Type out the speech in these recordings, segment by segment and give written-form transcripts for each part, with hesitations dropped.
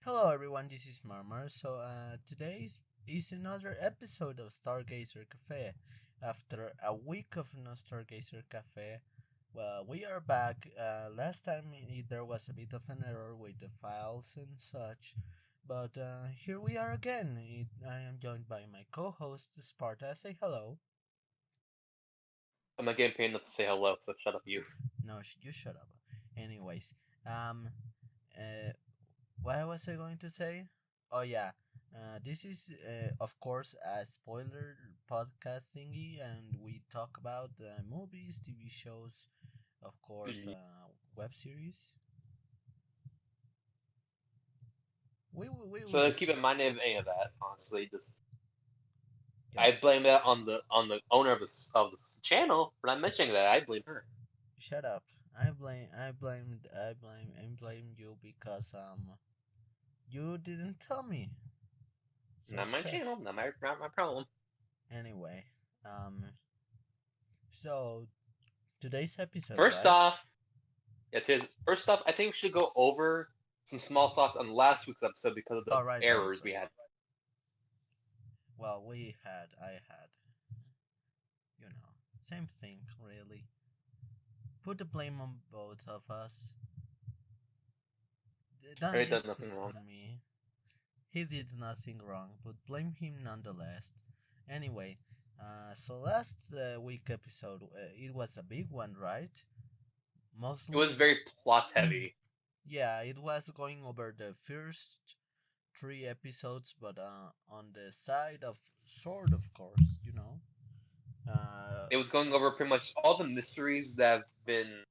Hello everyone, this is Marmar. Today is another episode of Stargazer Cafe. After a week of no Stargazer Cafe, well, we are back. Last time there was a bit of an error with the files and such, but here we are again. I am joined by my co-host Sparta. Say hello. I'm not getting paid enough to say hello, so shut up, you. No, you shut up. Anyways, um, uh, what was I going to say? Oh yeah, this is of course a spoiler podcast thingy, and we talk about movies, TV shows, of course, web series. We So will keep keep. in mind of any of that. Honestly, just I Yes. blame that on the owner of the channel for not mentioning that. I blame her. Shut up. I blame you because you didn't tell me. So Not my channel. shush. Not my problem. Anyway, um, so today's episode, First right? off, first off, I think we should go over some small thoughts on last week's episode because of the Oh right. errors we had. Well, I had, same thing, really. Put the blame on both of us. Don't It does just put nothing it wrong. on me. He did nothing wrong, but blame him nonetheless. Anyway, so last week episode, it was a big one, right? It was Mostly, very plot heavy. yeah, it was going over the first three episodes, but on the side of sword, of course, Uh, It was going over pretty much all the mysteries that have been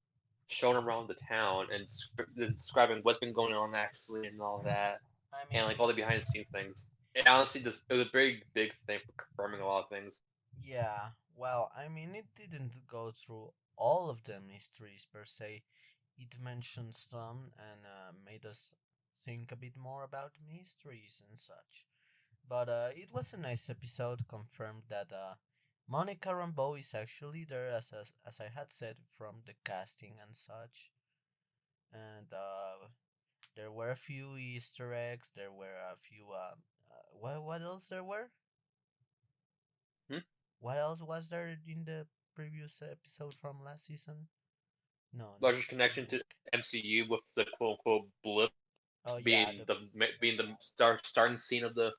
shown around the town and describing what's been going on actually and all that, I and mean, like all the behind the scenes things. It honestly just it was a very big thing for confirming a lot of things. yeah, well, I mean, it didn't go through all of the mysteries per se. It mentioned some and made us think a bit more about mysteries and such. But it was a nice episode, confirmed that Monica Rambeau is actually there, as I had said, from the casting and such. And there were a few Easter eggs, there were a few. What else there were? Hmm? What else was there in the previous episode from last season? No, the Larger season connection to break. MCU with the quote unquote blip Oh yeah, being the starting scene of the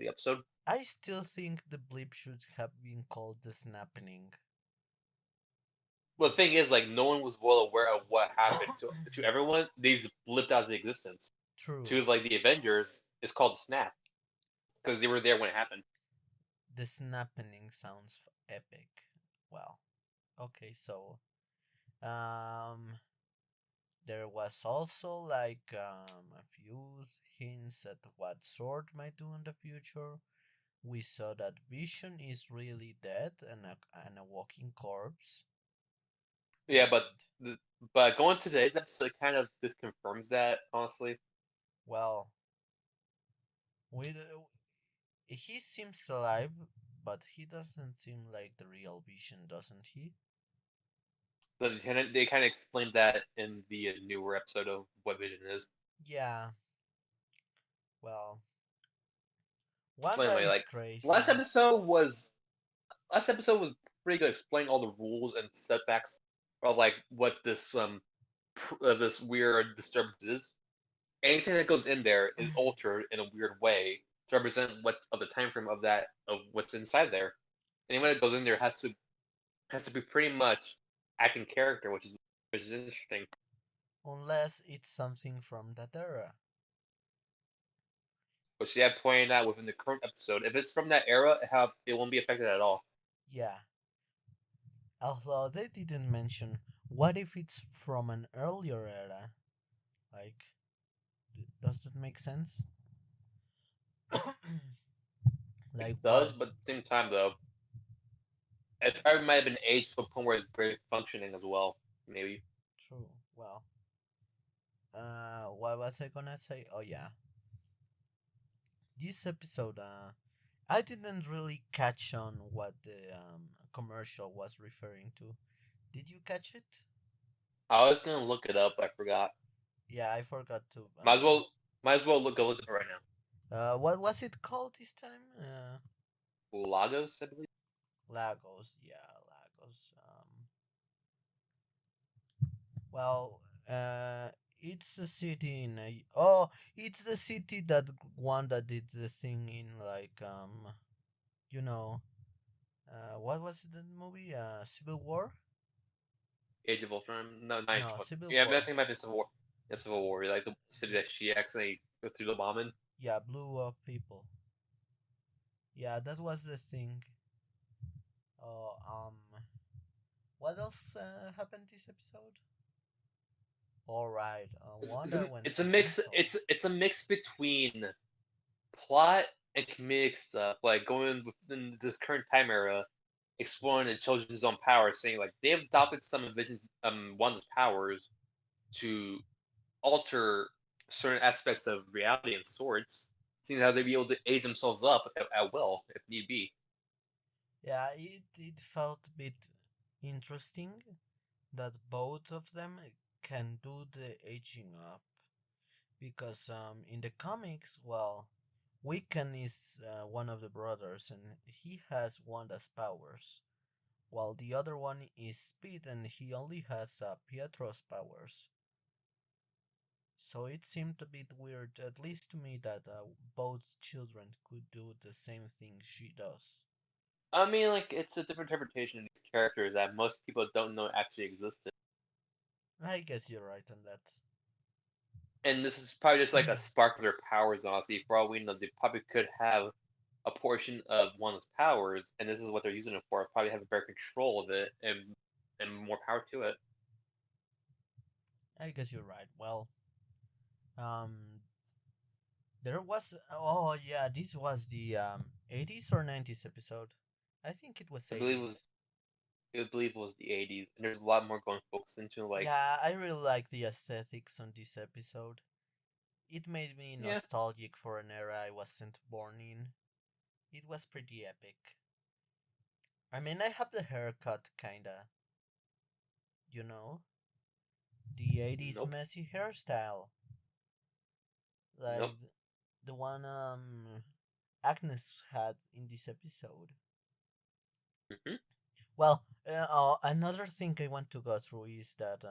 episode. I still think the blip should have been called the snapping. Well, the thing Like, is, like, no one was well aware of what happened to everyone. They just blipped out of existence. To true. like the Avengers, it's called the snap because they were there when it happened. The snapping sounds epic. Well, okay, so um, there was also like a few hints at what Sword might do in the future. We saw that Vision is really dead and a walking corpse. Yeah, but And but going to today's episode, it kind of this confirms that honestly. well, we he seems alive, but he doesn't seem like the real Vision, doesn't he? So they kind of explained that in the newer episode of what Vision is. Yeah. Well, But Wanda anyway, is like last crazy. episode was last episode was pretty good, explaining all the rules and setbacks of like what this weird disturbance is. Anything that goes in there is altered in a weird way to represent what's of the time frame of that of what's inside there. So, Anyone that goes in there has to be pretty much acting character, which is interesting. unless it's something from that era. But she had pointed out within the current episode, if it's from that era, it won't be affected at all. Yeah. Although they didn't mention what if it's from an earlier era. Like, does it make sense? It Like what? does, but at the same time though, it probably might have been aged to a point where it's very functioning as well. Maybe. True. Well, what was I gonna say? Oh yeah, this episode. I didn't really catch on what the commercial was referring to. Did you catch it? I was gonna look it up, I forgot. Yeah, I forgot to. Might as well. Might as well go look at it right now. What was it called this time? Lagos, I believe. Lagos. Yeah, Lagos. Well, it's a city in a. Oh, it's the city that Wanda did the thing in, like, you know, what was the movie? Civil War? Age of Ultron. No, not Age No, of Ultron. Civil Yeah, but I War. think it might be Civil War. Yeah, Civil War. Like the city Yeah, that she accidentally threw the bomb in. yeah, blew up people. Yeah, that was the thing. Oh, what else happened this episode? All right, Wanda went It's a mix. mental. It's a mix between plot and comedic stuff. Like going within this current time era, exploring the children's own powers, saying like they've adopted some of Vision's one's powers to alter certain aspects of reality and sorts, seeing how they'd be able to age themselves up at will if need be. Yeah, it felt a bit interesting that both of them can do the aging up because in the comics, well, Wiccan is one of the brothers and he has Wanda's powers, while the other one is Speed and he only has Pietro's powers. So it seemed a bit weird, at least to me, that both children could do the same thing she does. I mean, like it's a different interpretation of these characters that most people don't know actually existed. I guess you're right on that. And this is probably just like a spark of their powers, honestly. For all we know, they probably could have a portion of one's powers, and this is what they're using it for. Probably have a better control of it and more power to it. I guess you're right. Well, um, there was. Oh yeah, this was the 80s or 90s episode. I think it was I believe it was 80s. I believe it was the 80s, and there's a lot more going focused into like Yeah, I really like the aesthetics on this episode. It made me yeah, nostalgic for an era I wasn't born in. It was pretty epic. I mean, I have the haircut kinda, you know, the 80s nope, messy hairstyle, nope. like the one Agnes had in this episode. Hmm. Well, another thing I want to go through is that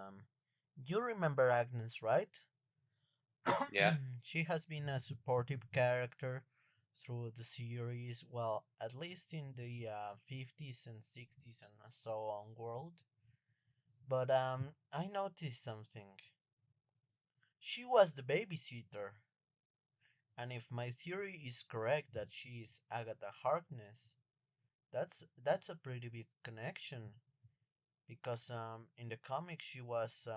you remember Agnes, right? Yeah. She has been a supportive character through the series, well, at least in the 50s and 60s and so on world. But I noticed something. She was the babysitter, and if my theory is correct that she is Agatha Harkness, that's a pretty big connection because in the comics she was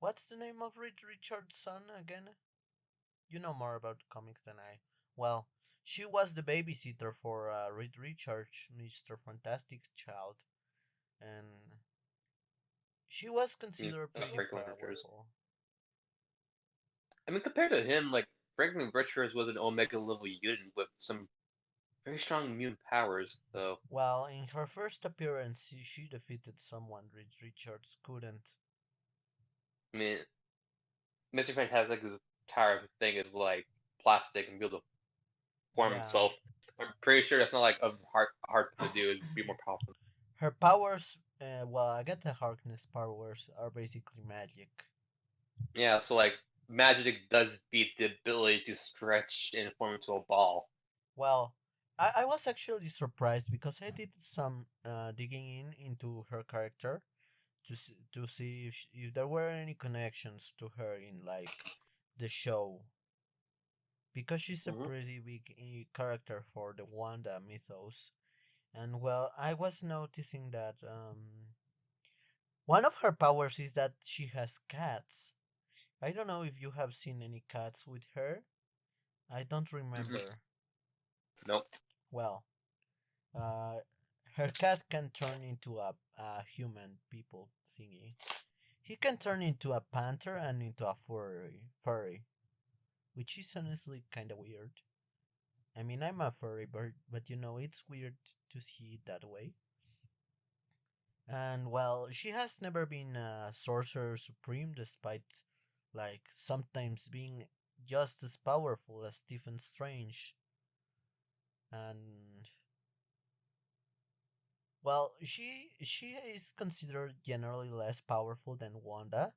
what's the name of Reed Richards' son again? You know more about comics than I. Well, she was the babysitter for Reed Richards, Mr. Fantastic's child, and she was considered pretty Franklin Richards. powerful. I mean, compared to him, like Franklin Richards was an Omega level unit with some very strong immune powers. So Well, in her first appearance, she defeated someone Reed Richards couldn't. I mean, Mr. Fantastic's entire thing is like plastic and be able to form Yeah. himself. I'm pretty sure that's not like a hard to do. Is be more powerful. Her powers, well, Agatha Harkness' powers are basically magic. Yeah, so like magic does beat the ability to stretch and form into a ball. Well, I was actually surprised because I did some digging into her character to see if there were any connections to her in like the show because she's a Hmm. pretty big character for the Wanda mythos. And well, I was noticing that one of her powers is that she has cats. I don't know if you have seen any cats with her. I don't Hmm. remember. Nope. Well, uh, her cat can turn into a human people thingy. He can turn into a panther and into a furry, which is honestly kind of weird. I mean, I'm a furry bird, but you know, it's weird to see it that way. And well, she has never been a sorcerer supreme, despite like sometimes being just as powerful as Stephen Strange. And well, she is considered generally less powerful than Wanda,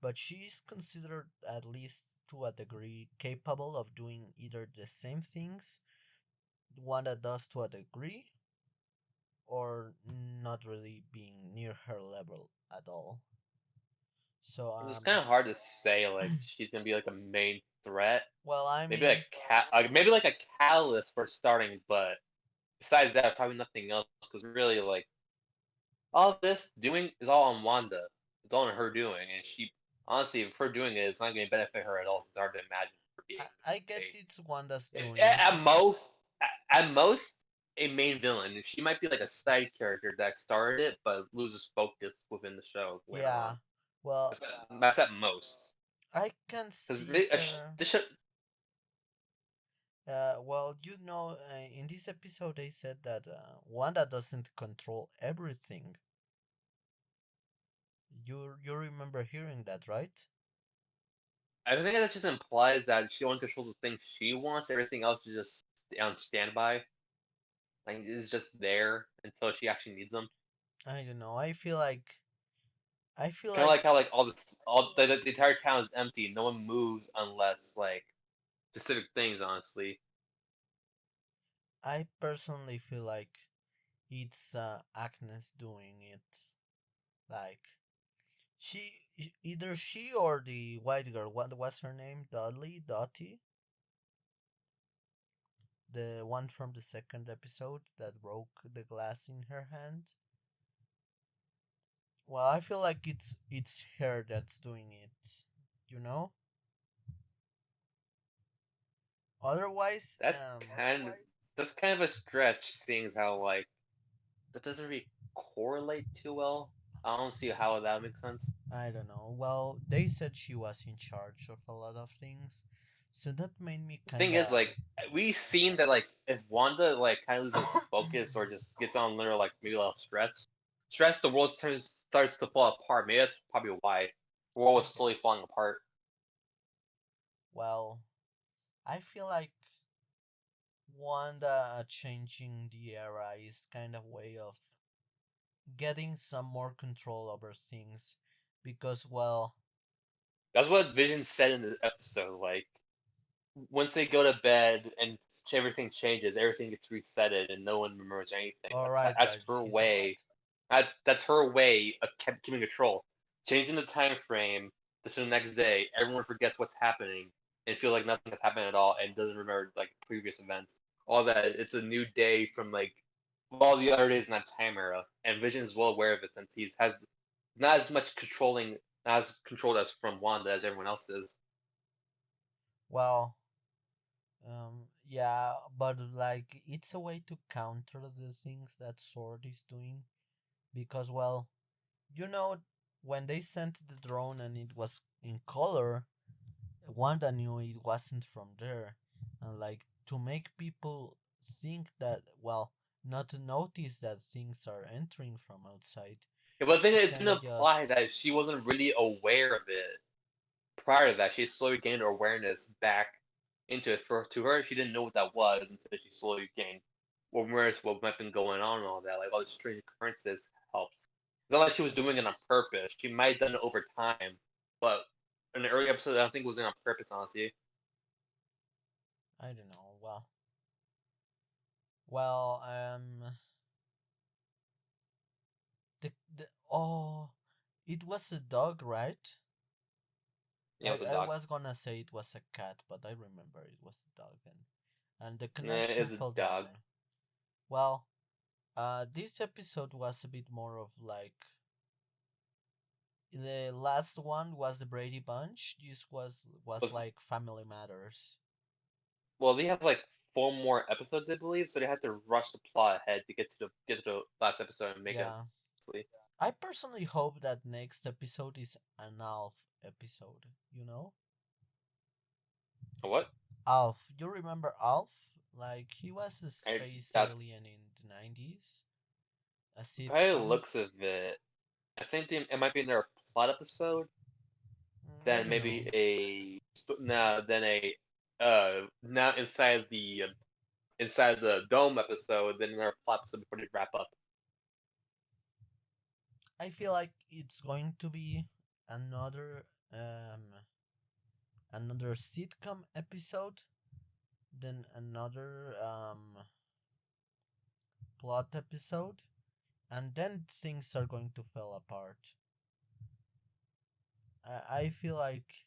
but she is considered, at least to a degree, capable of doing either the same things Wanda does to a degree, or not really being near her level at all. So It's kind of hard to say like she's gonna be like a main threat. well, I Maybe mean, maybe like a catalyst for starting, but besides that, probably nothing else. Because really, like all this doing is all on Wanda. It's all on her doing, and she honestly, if her doing it, it's not going to benefit her at all. It's hard to imagine her being I get a it's Wanda's doing. at most at most a main villain. She might be like a side character that started it, but loses focus within the show later on. Yeah, well, That's at most. I can Because see her. this show, Well, in this episode they said that Wanda doesn't control everything. You remember hearing that, right? I think that just implies that she only controls the things she wants. Everything else is just on standby. Like is just there until she actually needs them. I don't know. I feel Kind of like like how like all the entire town is empty. No one moves unless like specific things. Honestly, I personally feel like it's Agnes doing it. Like she, either she or the white girl. What was her name? Dottie, the one from the second episode that broke the glass in her hand. Well, I feel like it's her that's doing it. You know. Otherwise, that kind of that's kind of a stretch, seeing as how like that doesn't really correlate too well. I don't see how that makes sense. I don't know. Well, they said she was in charge of a lot of things, so that made me The thing is, kinda. like we've seen that like if Wanda like kind of loses focus or just gets on literal like maybe a little stress, the world starts to fall apart. Maybe that's probably why the world I was slowly guess. falling apart. Well, I feel like Wanda changing the era is kind of way of getting some more control over things, because well, That's what Vision said in the episode. Like once they go to bed and everything changes, everything gets resetted and no one remembers anything. all That's right, that's right, her he said way. that. That's her way of keeping control. Changing the time frame to the next day, everyone forgets what's happening and feel like nothing has happened at all and doesn't remember like previous events. All that it's a new day from like all the other days in that time era, and Vision is well aware of it since he's has not as much not as controlled as from Wanda as everyone else is. Well, yeah, but like it's a way to counter the things that Sword is doing, because well, you know, when they sent the drone and it was in color, Wanda knew it wasn't from there, and like to make people think that, well, not to notice that things are entering from outside, Yeah, but the thing she is, it's been kinda implied just. that she wasn't really aware of it prior to that. She slowly gained her awareness back into it. For to her, she didn't know what that was until she slowly gained awareness what might have been going on and all that. Like all these strange occurrences helps. It's not like she was I doing it on guess. purpose. She might have done it over time, but in the early episode, I don't think it was on purpose. Honestly, I don't know. Well, the oh, it was a dog, right? yeah, it was a I dog. was gonna say it was a cat, but I remember it was a dog, and the Nah, it connection was a fell dog. down. Well, this episode was a bit more of like the last one was the Brady Bunch. This was Was like Family Matters. well, they have like four more episodes, I believe, so they had to rush the plot ahead to get to the last episode and make it. Yeah, I personally hope that next episode is an Alf episode. You know, What? Alf. You remember Alf? Like he was a I space that alien in the 90s, a by the sitcom. looks of it, I think it might be in their plot episode, I then don't know. maybe a than a now inside the dome episode than another plot episode before they wrap up. I feel like it's going to be another um another sitcom episode, then another plot episode, and then things are going to fall apart. I feel like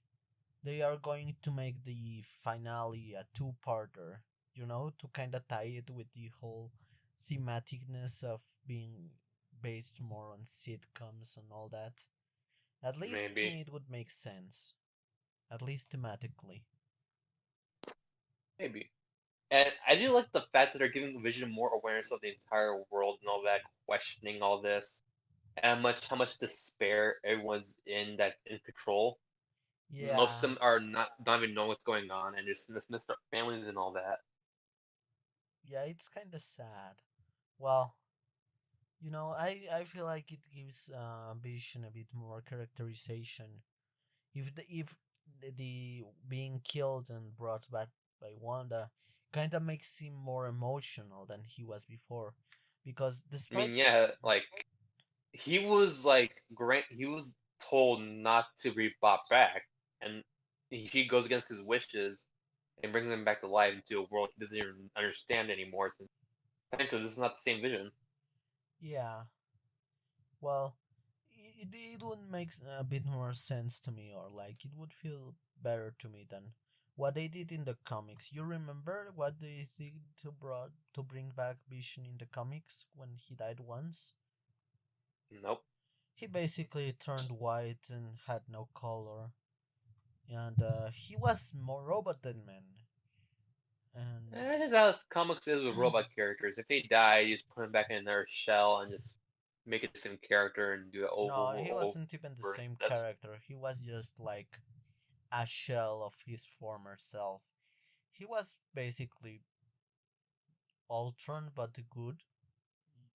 they are going to make the finale a two-parter, to kind of tie it with the whole thematicness of being based more on sitcoms and all that. At least to Maybe, me, it would make sense, at least thematically. maybe. And I do like the fact that they're giving Vision more awareness of the entire world and all that, questioning all this, and how much despair everyone's in that's in control. Most of Yeah, them are not even knowing what's going on and just miss their families and all that. yeah, it's kind of sad. Well, I feel like it gives Vision a bit more characterization. If the being killed and brought back by Wanda kind of makes him more emotional than he was before, because I despite mean, yeah, like he was told not to be brought back, and he goes against his wishes and brings him back to life into a world he doesn't even understand anymore. Since technically, this is not the same Vision. yeah, well, it would make a bit more sense to me, or like it would feel better to me than what they did in the comics. You remember what they did to bring back Vision in the comics when he died once? Nope. He basically turned white and had no color, and he was more robot than man. And That's how comics is with robot characters. If they die, you just put them back in their shell and just make it the same character and do it no, over he wasn't even the over. same That's character. He was just like a shell of his former self. He was basically Ultron, but good.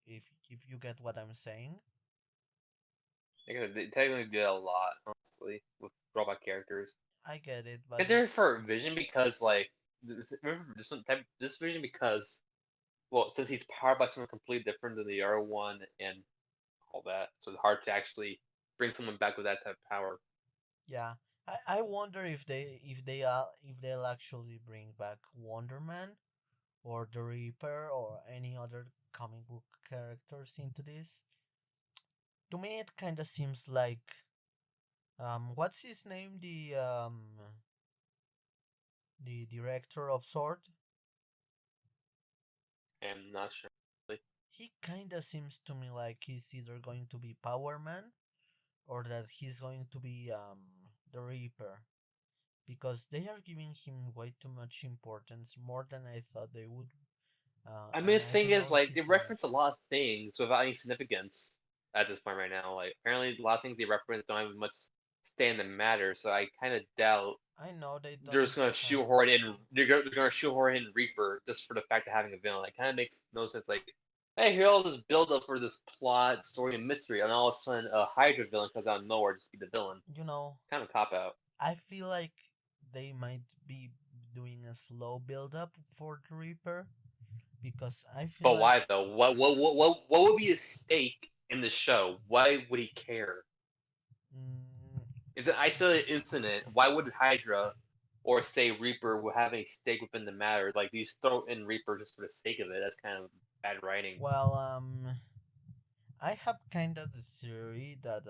If you get what I'm saying, they technically did a lot, honestly, with robot characters. I get it, but And they're it's for Vision because like remember this Vision because well since he's powered by something completely different than the other one and all that, so it's hard to actually bring someone back with that type of power. yeah. I wonder if they'll actually bring back Wonder Man or the Reaper or any other comic book characters into this. To me, it kind of seems like what's his name? The director of Sword. I'm not sure. He kind of seems to me like he's either going to be Power Man or that he's going to be the Reaper, because they are giving him way too much importance, more than I thought they would. I mean, And the I thing don't know is, if like, they he's enough. reference a lot of things without any significance at this point right now. Like, apparently, a lot of things they reference don't have much stand that matter. So I kind of doubt I know they they're don't just gonna have. shoehorn in. They're gonna shoehorn in Reaper just for the fact of having a villain. It kind of makes no sense. Like, hey, here all this build up for this plot, story, and mystery, and all of a sudden a Hydra villain comes out of nowhere just to be the villain. You know, Kind of cop out. I feel like they might be doing a slow build up for the Reaper, because I feel But like why though? What would be his stake in the show? Why would he care? mm, It's an isolated incident. Why would Hydra or say Reaper will have any stake within the matter? Like these throw in Reaper just for the sake of it. That's kind of bad writing. well, I have kind of the theory that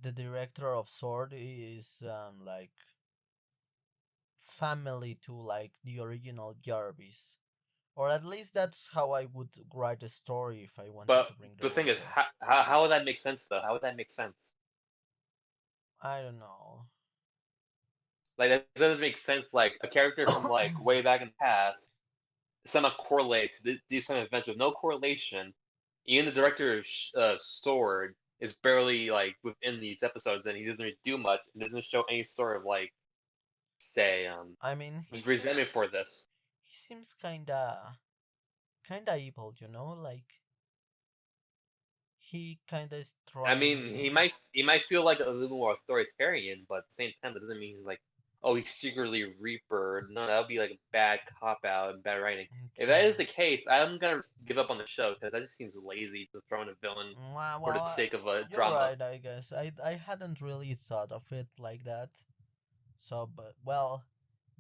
the director of Sword is like family to like the original Jarvis. Or at least that's how I would write a story if I wanted But to bring the the thing is, Reaper. how would that make sense though? How would that make sense? I don't know. Like that doesn't make sense. Like a character from like way back in the past somehow correlate to these some events with no correlation. Even the director of Sword is barely like within these episodes, and he doesn't really do much. It doesn't show any sort of like say I mean, resentment for this. he seems kinda evil, like he kinda is I trying mean, to. he might feel like a little more authoritarian, but at the same time, that doesn't mean he's like oh, he's secretly a Reaper. No, that would be like a bad cop out and bad writing. If that is True. the case, I'm gonna give up on the show because that just seems lazy to throw in a villain for the Well, sake of a you're drama. right. I guess I hadn't really thought of it like that. So, but well,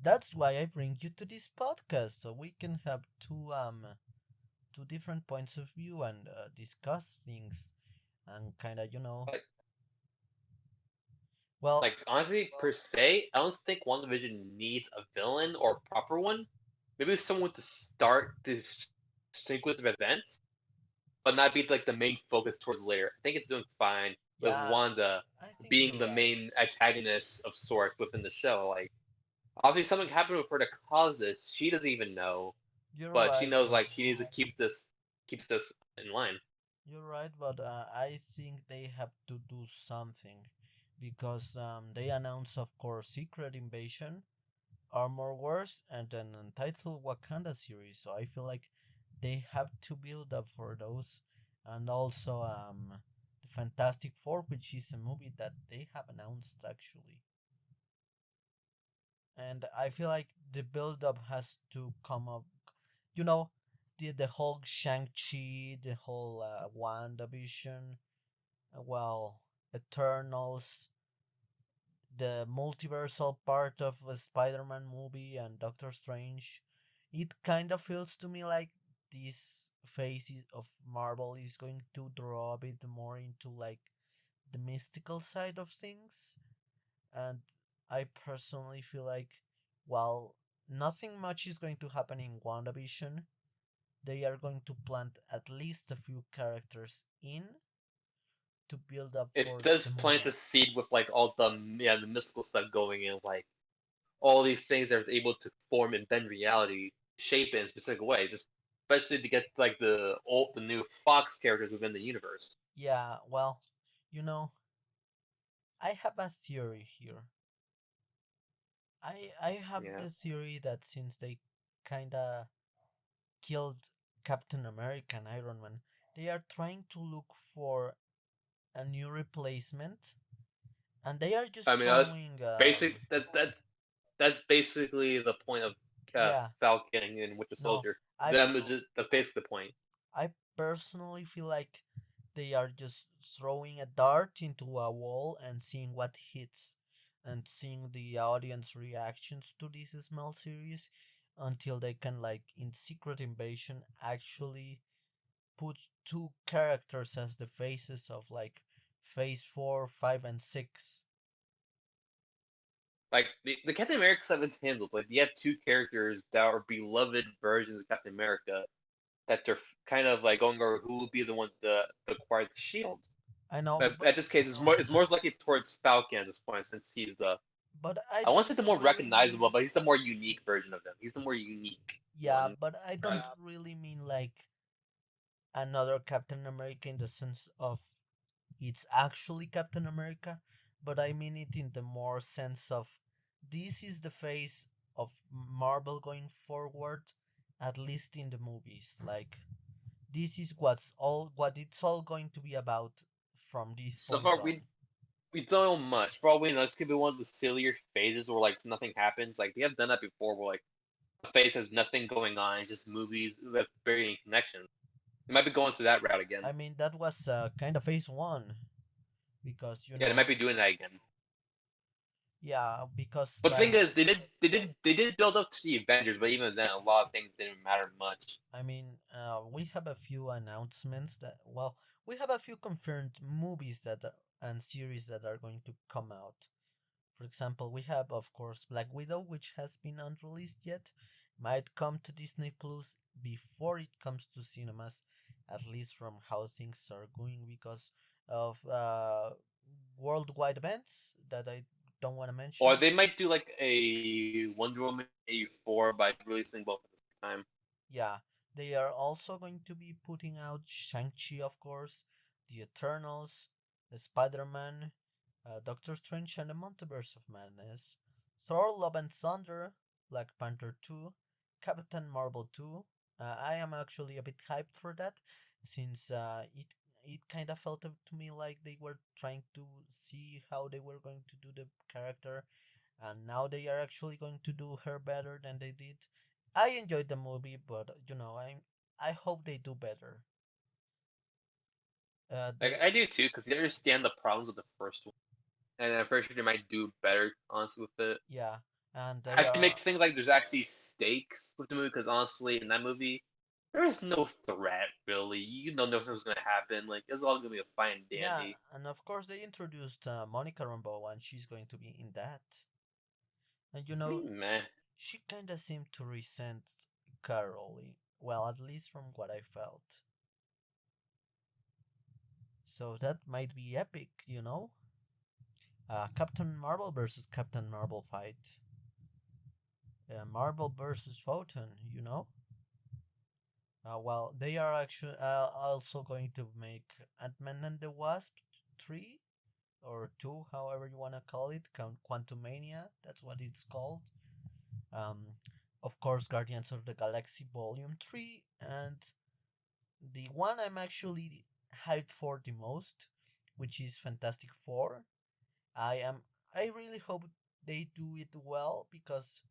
that's why I bring you to this podcast so we can have two different points of view and discuss things and kind of Like, well, like honestly, per se, I don't think WandaVision needs a villain or a proper one. Maybe someone to start the sequence of events, but not be like the main focus towards later. I think it's doing fine with yeah, Wanda I think being you're the right. main antagonist of sorts within the show. Like, obviously, something happened with her to cause this. She doesn't even know, You're but she right, knows but like she needs to keeps this in line. I think they have to do something because they announced, of course, Secret Invasion, Armor Wars, and an untitled Wakanda series. So I feel like they have to build up for those, and also the Fantastic Four, which is a movie that they have announced actually. And I feel like the build up has to come up. You know, the whole Shang Chi, the whole Wandavision, well, Eternals, the multiversal part of a Spider-Man movie and Doctor Strange. It kind of feels to me like this phase of Marvel is going to draw a bit more into like the mystical side of things, and I personally feel like while nothing much is going to happen in WandaVision, they are going to plant at least a few characters in to build up It for does the plant the movies. seed with like all the mystical stuff going in, like all these things that are able to form and bend reality, shape it in specific ways, especially to get like the new Fox characters within the universe. Yeah, well, you know, I have a theory here. I have Yeah. the theory that since they kinda killed Captain America and Iron Man, they are trying to look for a new replacement, and they are I just mean, that's throwing basic. That's basically the point of yeah. Falcon and Winter No, Soldier. I Them is just, that's basically the point. I personally feel like they are just throwing a dart into a wall and seeing what hits, and seeing the audience reactions to this small series until they can, like in Secret Invasion, actually put two characters as the faces of like phase 4, 5, and 6. Like the Captain America stuff is handled. Like you have two characters that are beloved versions of Captain America that they're kind of like going over who will be the one to acquire the shield. I know, But at this case, it's more likely towards Falcon at this point since he's the but I I want to say don't the more really recognizable, mean. but he's the more unique version of him. He's the more unique Yeah, one. but I don't really mean like another Captain America in the sense of it's actually Captain America, but I mean it in the more sense of this is the face of Marvel going forward, at least in the movies. Like this is what it's all going to be about from this So point far, on. we don't know much. For all we know, this could be one of the sillier phases where like nothing happens. Like they have done that before, where like a phase has nothing going on, it's just movies with varying connections. They might be going through that route again. I mean that was kind of phase one because Yeah, they might be doing that again. yeah, because But the thing like is, they did build up to the Avengers, but even then, a lot of things didn't matter much. I mean, we have a few announcements that, well, we have a few confirmed movies and series that are going to come out. For example, we have, of course, Black Widow, which has been unreleased yet, might come to Disney Plus before it comes to cinemas, at least from how things are going because of worldwide events that I don't want to Or mention. they might do like a Wonder Woman 84 by releasing both at the same time. Yeah, they are also going to be putting out Shang-Chi, of course, The Eternals, Spider-Man, Doctor Strange and the Multiverse of Madness, Thor Love and Thunder, Black Panther 2, Captain Marvel 2. I am actually a bit hyped for that since it kind of felt to me like they were trying to see how they were going to do the character and now they are actually going to do her better than they did. I enjoyed the movie, but I hope they do better. Like They I do too, because they understand the problems of the first one, and I'm pretty sure they might do better, honestly, with it. Yeah, and I they have to make are things like there's actually stakes with the movie, because honestly, in that movie, there is no threat really. You know nothing was gonna happen. Like it's all gonna be a fine yeah, dandy. and of course they introduced Monica Rambeau, and she's going to be in that. And I mean, meh. she kinda seemed to resent Carol. Well, at least from what I felt. So that might be epic. Captain Marvel versus Captain Marvel fight. Marvel versus Photon. Well, they are actually also going to make Ant-Man and the Wasp 3 or 2, however you want to call it, Quantumania, that's what it's called. Um, of course, Guardians of the Galaxy Volume 3, and the one I'm actually hyped for the most, which is Fantastic Four. I am. I really hope they do it well because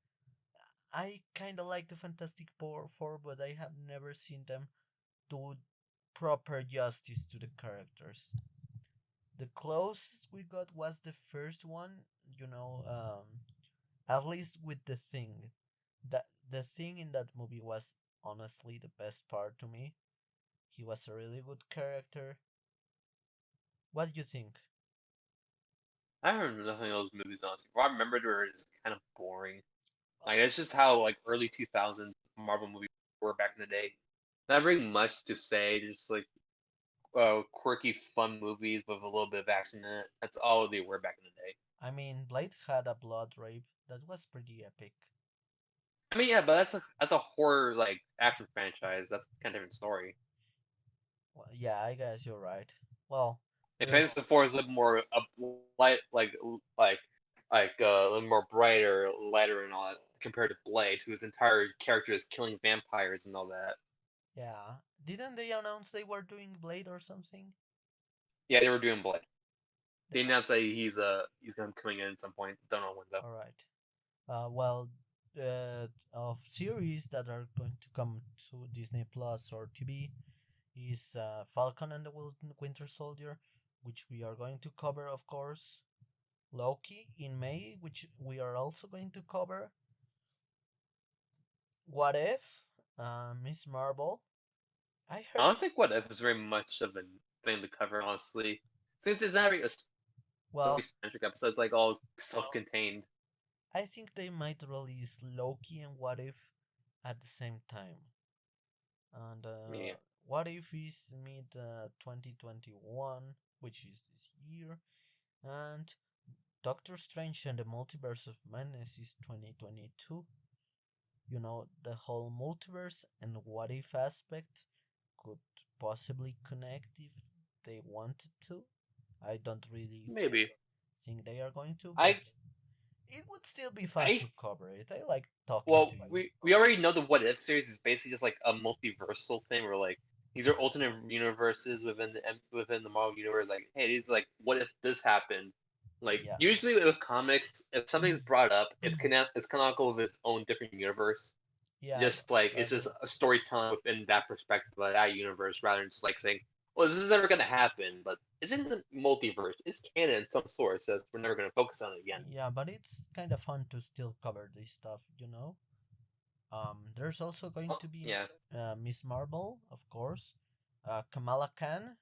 I kind of like the Fantastic Four, but I have never seen them do proper justice to the characters. The closest we got was the first one, at least with the thing. The thing in that movie was honestly the best part to me. He was a really good character. What do you think? I remember nothing of those movies honestly. What I remember they were just kind of boring. Like it's just how like early 2000s Marvel movies were back in the day. Not very much to say. Just like quirky, fun movies with a little bit of action in it. That's all they were back in the day. I mean, Blade had a blood rape that was pretty epic. I mean, yeah, but that's a horror like action franchise. That's kind of different story. Well, yeah, I guess you're right. Well, If Fantastic Four there's is a little more light, a little more brighter, lighter, and all that compared to Blade, whose entire character is killing vampires and all that. yeah. Didn't they announce they were doing Blade or something? Yeah, they were doing Blade. The- They announced that he's gonna be coming in at some point. Don't know when though. all right. Well, of series that are going to come to Disney Plus or TV is Falcon and the Winter Soldier, which we are going to cover, of course. Loki in May, which we are also going to cover. What if? Miss Marvel. I I heard don't it. think What If is very much of a thing to cover, honestly, since it's not really a Well, story-centric episode. It's like all self-contained. I think they might release Loki and What If at the same time. And Yeah, What If is mid 2021, which is this year, and Doctor Strange and the Multiverse of Madness is 2022. The whole multiverse and what if aspect could possibly connect if they wanted to. I don't really maybe. think they are going to, but I it would still be fun I to cover it. I like talking to Well, you. we already know the What If series is basically just like a multiversal thing where like these are alternate universes within the Marvel universe. Like, hey, these like what if this happened? Like Yeah. usually with comics, if something's brought up, it's canonical with its own different universe. Yeah, Just like it's but just a storytelling within that perspective of that universe, rather than just like saying, "Well, this is never gonna happen," but it's in the multiverse. It's canon in some sort, so we're never gonna focus on it again. yeah, but it's kind of fun to still cover this stuff. There's also going Oh, to be yeah, Miss Marvel, of course. Kamala Khan,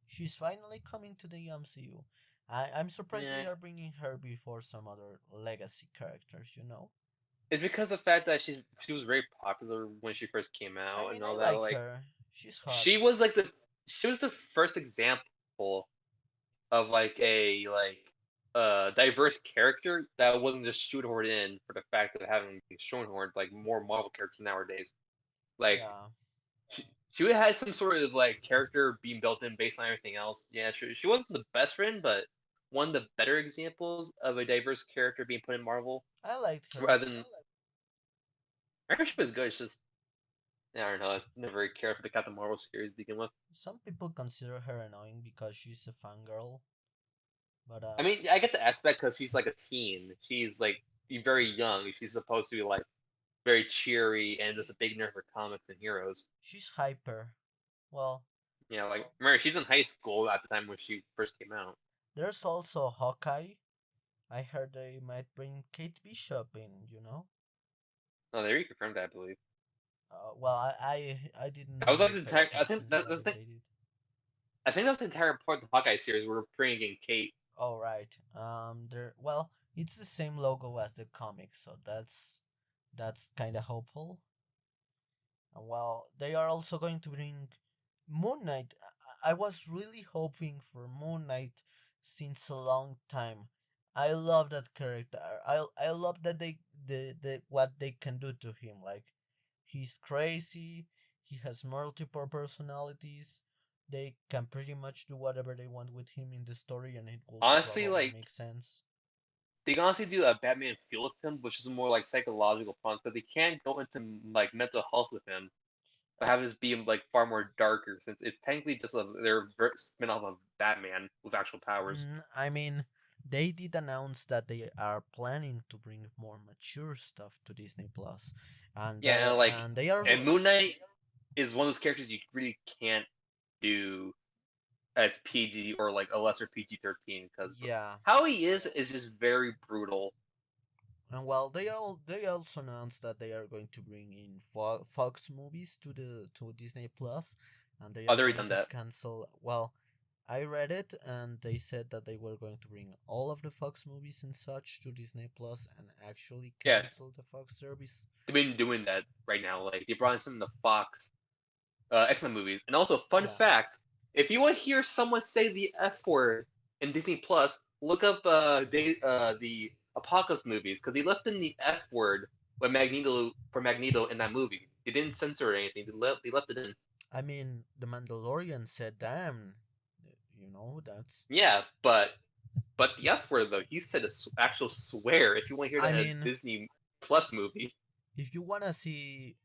she's finally coming to the MCU. I'm surprised yeah. they are bringing her before some other legacy characters. It's because of the fact that she was very popular when she first came I out mean, and I all that. like Like her. She's she hot. was like the she was the first example of like a diverse character that wasn't just shoehorned in for the fact of having been shoehorned like more Marvel characters nowadays. Like Yeah. she would have had some sort of like character being built in based on everything else. Yeah, she wasn't the best friend, but one of the better examples of a diverse character being put in Marvel I liked her. rather than I heard she was good. It's just I don't know. I never really cared for the Captain Marvel series to begin with. Some people consider her annoying because she's a fangirl. But I mean, I get the aspect because she's like a teen. She's like very young. She's supposed to be like very cheery and just a big nerd for comics and heroes. she's hyper. Well, Yeah, like remember she's in high school at the time when she first came out. there's also Hawkeye. I heard they might bring Kate Bishop in. Oh, they reconfirmed that, I believe. Well, I That was like didn't the pay entire. attention to that if they did. I think that was the entire part of the Hawkeye series. Where we're bringing Kate. Oh right. Well, it's the same logo as the comic, so that's kind of hopeful. And well, they are also going to bring Moon Knight. I was really hoping for Moon Knight since a long time. I love that character. I love that the what they can do to him. Like, he's crazy. He has multiple personalities. They can pretty much do whatever they want with him in the story, and it will Honestly, probably like make sense. they can honestly do a Batman feel with him, which is more like psychological problems, because they can't go into like mental health with him, but Uh, have this be like far more darker, since it's technically just their spin off of Batman with actual powers. I mean, they did announce that they are planning to bring more mature stuff to Disney Plus, and Yeah, they and like and they are. and Moon Knight is one of those characters you really can't do as PG or like a lesser PG-13 because Yeah, how he is just very brutal. and well, they also announced that they are going to bring in Fox movies to Disney Plus, and they Oh, are they already going done to that. cancel. Well, I read it, and they said that they were going to bring all of the Fox movies and such to Disney Plus, and actually Yeah, cancel the Fox service. they've been doing that right now. Like they brought in some of the Fox X-Men movies, and also fun Yeah, fact: if you want to hear someone say the F word in Disney Plus, look up the Apocalypse movies because they left in the F word when Magneto in that movie. They didn't censor it or anything. They left it in. I mean, the Mandalorian said, "Damn, that's." Yeah, but the F word though, he said actual swear. If you want to hear I that in a mean, Disney Plus movie, if you wanna see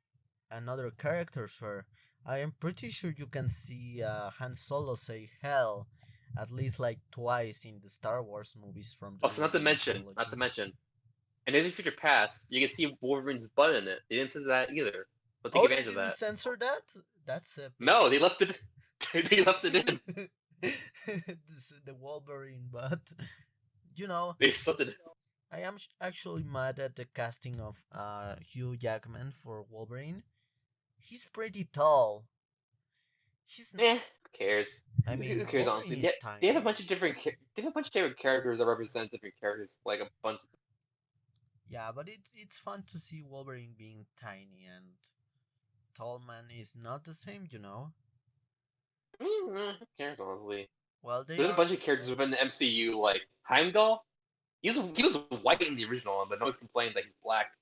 another character, sir, I am pretty sure you can see Han Solo say "hell" at least like twice in the Star Wars movies from the also original not to trilogy. mention, in Days of Future Past, you can see Wolverine's butt in it. They didn't censor that either. But take Oh, they advantage of didn't that. censor that. That's epic. No, they left it. They left it in. The Wolverine, but you know, They left it. I am actually mad at the casting of Hugh Jackman for Wolverine. He's pretty tall. He's, Who cares? I Who mean, cares? Wolverine Honestly, is they have a tiny. bunch of different. They have a bunch of different characters that represent different characters. Like a bunch. Yeah, but it's fun to see Wolverine being tiny, and tall man is not the same. Who cares? Honestly, Well, they there's a are bunch of characters within the MCU. Like Heimdall. He was white in the original one, but no one's complaining that he's black.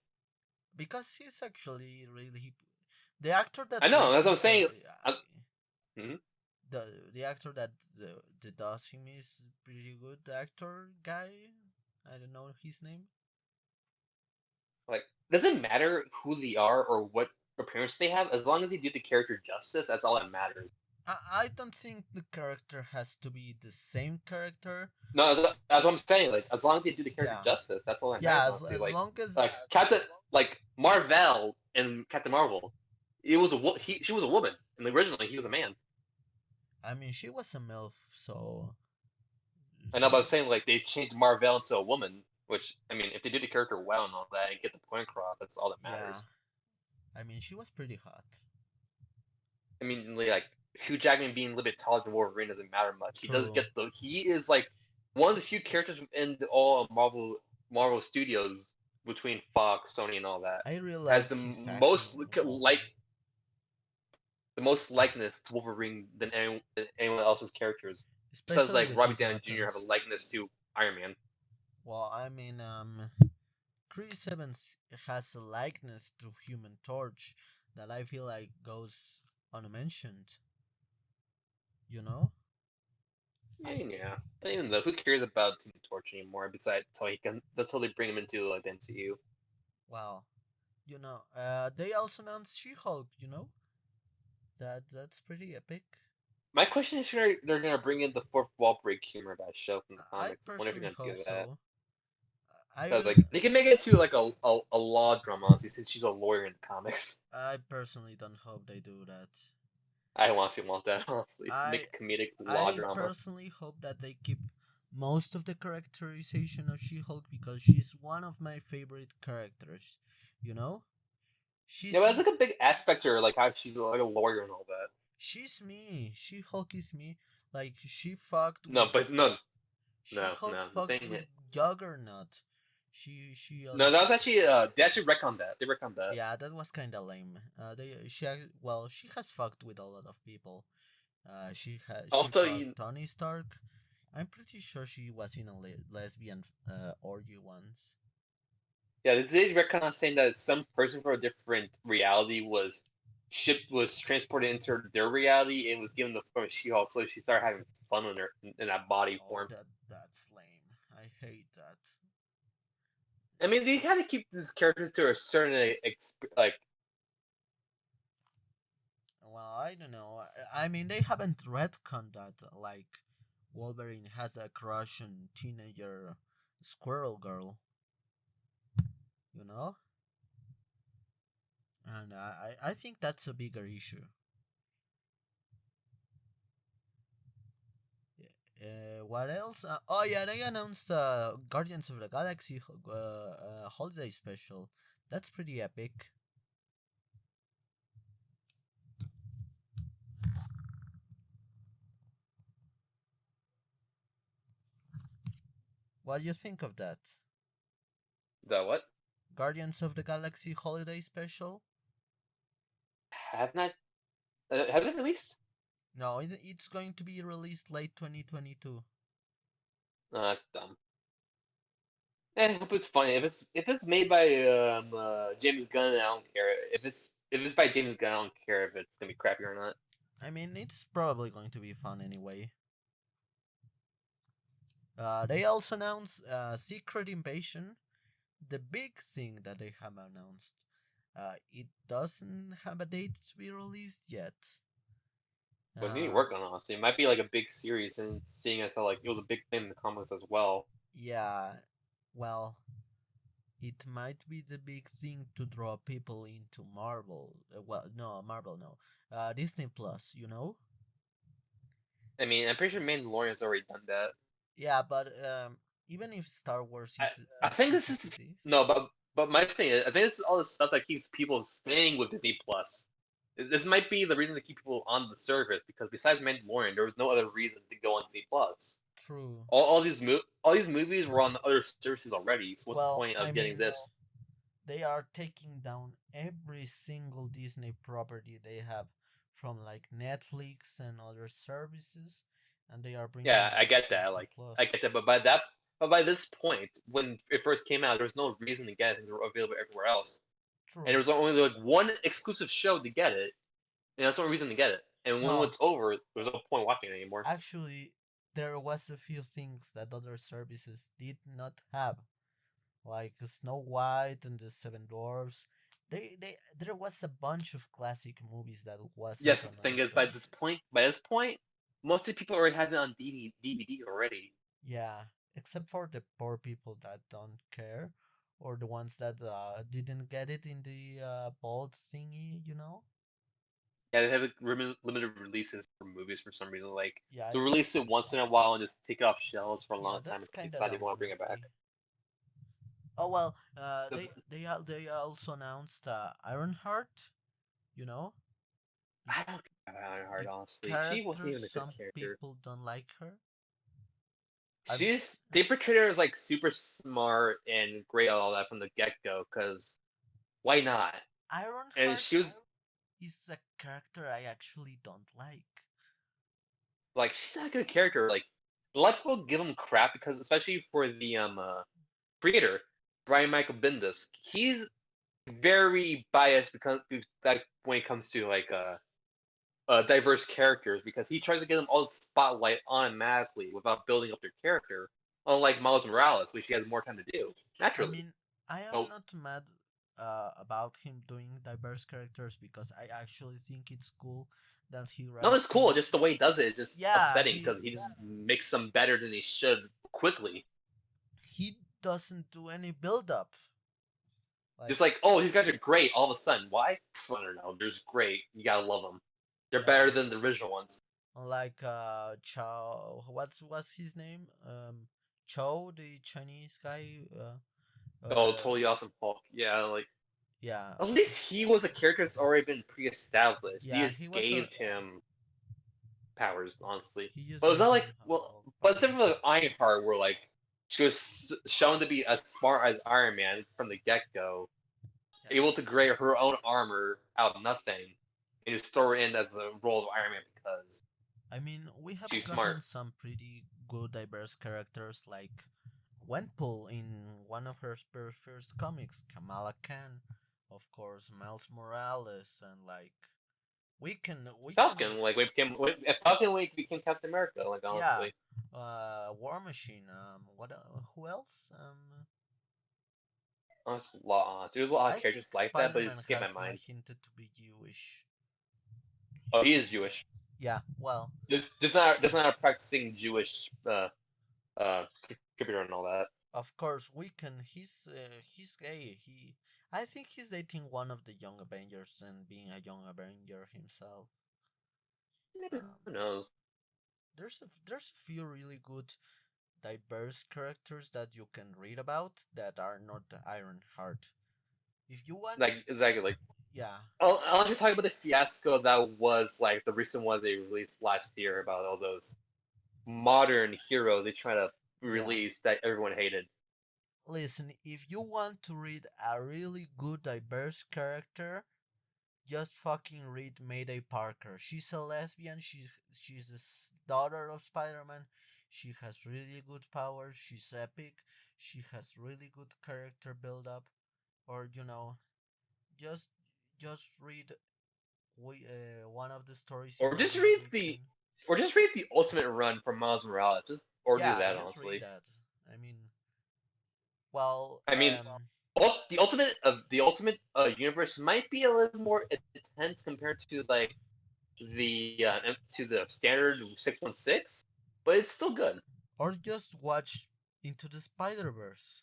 because he's actually really the actor I that know. plays That's what him. I'm saying. Mhm. The actor that does him is pretty good. The actor guy, I don't know his name. Like, doesn't matter who they are or what appearance they have, as long as they do the character justice. That's all that matters. I don't think the character has to be the same character. No, that's what I'm saying. Like, as long as they do the character Yeah, justice, that's all that matters. yeah. Honestly, As long as Like Marvel and Captain Marvel, it was she was a woman, and originally he was a man. I mean, she was a MILF, so I know, but I she. was saying like they changed Marvel into a woman, which I mean, if they do the character well and all that and get the point across, that's all that Yeah, matters. I mean, she was pretty hot. I mean, like Hugh Jackman being a little bit taller than Wolverine doesn't matter much. He does True. get the he is like one of the few characters in all of Marvel Studios between Fox, Sony, and all that I really has liked his acting in Wolverine, the most likeness to Wolverine than anyone else's characters. Besides especially like with Robert his Downey Jr. have a buttons. likeness to Iron Man. Well, I mean, Chris Evans has a likeness to Human Torch that I feel like goes unmentioned. You know? Yeah. But even though, who cares about Team Torch anymore? Besides, until they bring him into like the MCU. Well, they also announced She-Hulk. That's pretty epic. My question is, they're gonna bring in the fourth wall break humor of that show from the I comics. I wonder if personally you're gonna hope do that. so. I Cause really, like they can make it to like a law drama, honestly, since she's a lawyer in the comics. I personally don't hope they do that. I honestly want that, honestly, I make a comedic law I drama. personally hope that they keep most of the characterization of She-Hulk because she's one of my favorite characters. You know, Yeah, she's but that's like a big aspect to her, like how she's like a lawyer and all that. she's me. She-Hulk is me. Like she fucked No, with but no, She-Hulk no. The fucked thing, with Juggernaut. She no, that also was actually they actually retconned that. They retconned that. yeah, that was kind of lame. Well, she has fucked with a lot of people. She Also, fucked Tony Stark. I'm pretty sure she was in a lesbian orgy once. yeah, they did retcon saying that some person from a different reality was transported into their reality and was given the form of She-Hulk, so she started having fun in her in that body Oh, form. that's lame. I hate that. I mean, they had to keep these characters to a certain like. Well, I don't know. I mean, they haven't retconned that. Like, Wolverine has a crush on teenager Squirrel Girl. You know, and I think that's a bigger issue. What else? Oh yeah, they announced Guardians of the Galaxy holiday special. That's pretty epic. What do you think of that? The what? Guardians of the Galaxy holiday special? Have not has it released? No, it's going to be released late 2022. No, that's dumb. I hope it's funny. If it's made by James Gunn, I don't care. If it's by James Gunn, I don't care if it's gonna be crappy or not. I mean, it's probably going to be fun anyway. They also announced Secret Invasion, the big thing that they have announced. It doesn't have a date to be released yet. But they need to Uh, work on it, honestly. It might be like a big series, and seeing as how like it was a big thing in the comics as well. yeah, well, it might be the big thing to draw people into Marvel. Well, no, Marvel, no. Disney Plus, you know? I mean, I'm pretty sure Mandalorian's already done that. Yeah, but even if Star Wars I is I as think big this as it is is, no, but my thing is, I think this is all the stuff that keeps people staying with Disney Plus. This might be the reason to keep people on the service because besides Mandalorian, there was no other reason to go on Disney Plus. true. All these movies were on the other services already. So what's the Well, point I of getting mean, this? they are taking down every single Disney property they have from like Netflix and other services, and they are bringing Yeah, I them get to that. Disney Like I Plus. get that, but by this point, when it first came out, there was no reason to get it. They were available everywhere else, and there True. was only like one exclusive show to get it, and that's the only reason to get it. And when No, it's over, there's no point watching it anymore. actually, there was a few things that other services did not have, like Snow White and the Seven Dwarfs. There was a bunch of classic movies that wasn't Yes, on the thing other is, services. by this point, most of the people already had it on DVD already. Yeah, except for the poor people that don't care, or the ones that didn't get it in the bold thingy, you know? Yeah, they have like, limited releases for movies for some reason. Like Yeah, they'll release it once in a while and just take it off shelves for a yeah, long time that's until they kind of decide they dumb, want to bring it back. honestly. Oh well, The, they also announced Ironheart. You know, the I don't care about the Ironheart, honestly. She wasn't character. even a good Some character. people don't like her. I They portrayed her as like super smart and great at all that from the get go. Cause why not? And she Ironheart was is a character I actually don't like. like, she's not a good character. Like a lot of people give him crap because, especially for the creator, Brian Michael Bendis, he's very biased because like when it comes to like diverse characters because he tries to get them all the spotlight automatically without building up their character. Unlike Miles Morales, which he has more time to do I naturally. mean, I am Oh, not mad about him doing diverse characters because I actually think it's cool that he No, writes it's cool. things. Just the way he does it is just Yeah, upsetting because he just makes them better than he should quickly. he doesn't do any build up. Just Like like, oh, these guys are great all of a sudden. Why? I don't know. They're just great. You gotta love them. They're better yeah, than the original ones. like Chow. What's his name? Chow, the Chinese guy. Oh, totally awesome Hulk. Yeah, like Yeah, at least he was a character that's already been pre-established. He yeah. just He was a. gave him powers, honestly. He just But it's gave not him like all but it's power. different with Ironheart, where like she was shown to be as smart as Iron Man from the get-go, able to create her own armor out of nothing, and to store in as the role of Iron Man because I mean, we have she's smart. gotten some pretty good diverse characters like Gwenpool in one of her first comics, Kamala Khan, of course, Miles Morales, and like we can Falcon, like Falcon Week became Captain America, like yeah, honestly. War Machine. What? Who else? Honestly, there's a lot I of characters think like that, but it Spider-Man escaped my has been mind. hinted to be Jewish. Oh, he is Jewish. Yeah, well, Just not a practicing Jewish contributor and all that. of course we can. He's gay. I think he's dating one of the young Avengers and being a young Avenger himself. Maybe Um, who knows? there's a few really good diverse characters that you can read about that are not Ironheart. If you want, Like exactly like yeah, I'll actually talk about the fiasco that was like the recent one they released last year about all those modern heroes they try to yeah. release that everyone hated. Listen, if you want to read a really good diverse character, just fucking read Mayday Parker. She's a lesbian. She's the daughter of Spider-Man. She has really good powers. She's epic. She has really good character build up. Or just just read one of the stories in Or just every read the weekend. or just read the Ultimate Run from Miles Morales. Or do Yeah, that just read honestly. that. I mean, well, I mean, the ultimate universe might be a little more intense compared to like to the standard 616, but it's still good. or just watch Into the Spider Verse.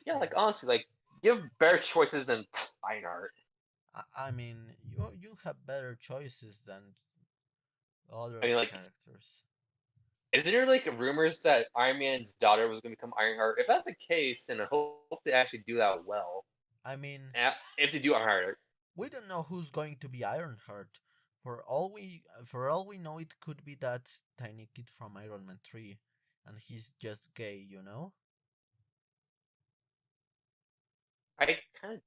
Yeah, Honestly, like honestly, like give better choices than Ironheart. I mean, you have better choices than I other mean, like, characters. isn't there like rumors that Iron Man's daughter was going to become Ironheart? If that's the case, then I hope they actually do that well. I mean, If they do Ironheart, we don't know who's going to be Ironheart. For all we know, it could be that tiny kid from Iron Man 3, and he's just gay. I kind of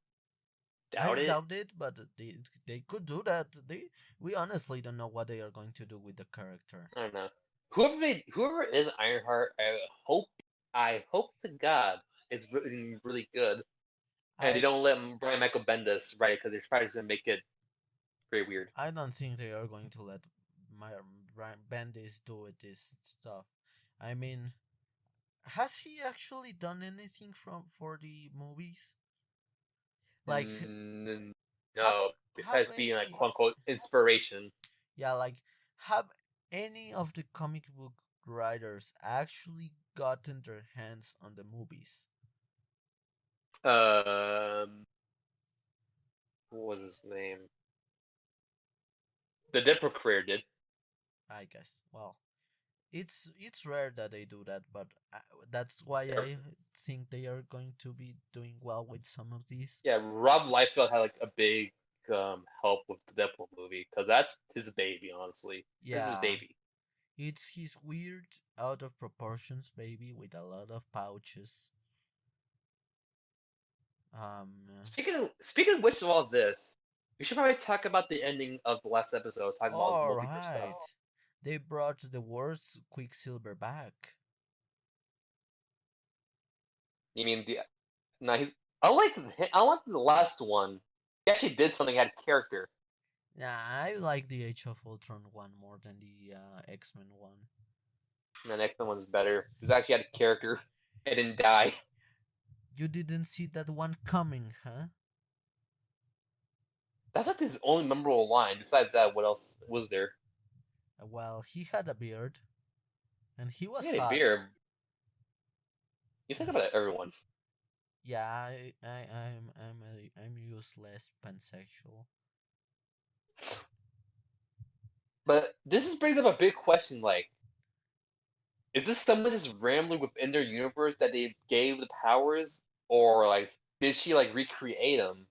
I doubt it. doubt it, but they could do that. We honestly don't know what they are going to do with the character. I don't know. Whoever is Ironheart, I hope to God it's really really good, and they I don't let Brian Michael Bendis write it because they're probably going to make it very weird. I don't think they are going to let my Bendis do it, this stuff. I mean, has he actually done anything for the movies? Like, Mm, have no, have besides being like any quote unquote inspiration. yeah, like have any of the comic book writers actually gotten their hands on the movies? Um, what was his name? The Deadpool career did. I guess. Well, it's rare that they do that, but that's why Yeah, I think they are going to be doing well with some of these. yeah, Rob Liefeld had like a big help with the Deadpool movie because that's his baby. Honestly, this is his Yeah, baby. it's his weird, out of proportions baby with a lot of pouches. Um, Speaking of which, of all this, we should probably talk about the ending of the last episode. Talk about all multiverse stuff. right, they brought the worst Quicksilver back. You mean the? No, he's. I like the last one. He actually did something that had character. Yeah, I like the Age of Ultron one more than the X-Men one. And the next one was better. He actually had a character. It didn't die. You didn't see that one coming, huh? That's like his only memorable line. Besides that, what else was there? Well, he had a beard, and he was He had a hot. beard. You think about everyone. Yeah, I'm useless pansexual. But brings up a big question. Like, is this someone just rambling within their universe that they gave the powers, or like did she like recreate him?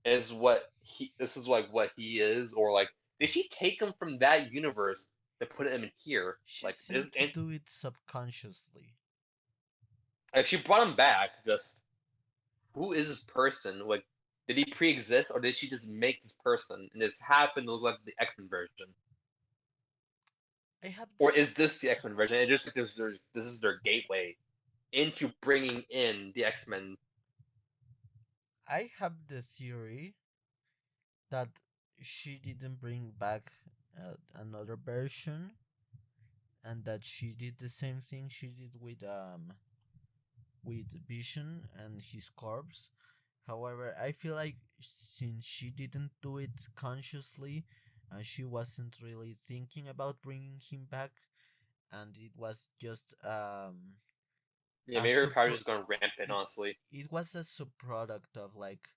Is what he? This is like what he is, or like did she take him from that universe to put him in here? She Like this, seemed to and do it subconsciously. like she brought him back. Just who is this person? Like, did he pre-exist, or did she just make this person and just happen to look like the X-Men version? I have Or is this this the X-Men version? And just like this is their gateway into bringing in the X-Men. I have the theory that she didn't bring back another version, and that she did the same thing she did with Vision and his corpse. However, I feel like since she didn't do it consciously, she wasn't really thinking about bringing him back, and it was just Yeah, a maybe her power super. is just going rampant. It, Honestly, it was a subproduct of like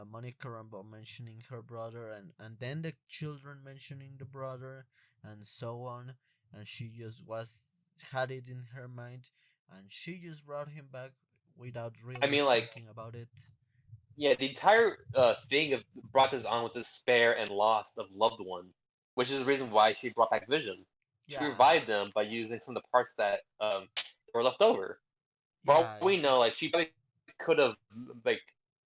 Monica Rambeau mentioning her brother, and then the children mentioning the brother, and so on. And she just had it in her mind, and she just brought him back without I really mean, like, thinking about it. yeah, the entire thing of brought this on with despair and loss of loved one, which is the reason why she brought back Vision. She Yeah, revived them by using some of the parts that were left over. For all yeah, we it know, like she was probably could have like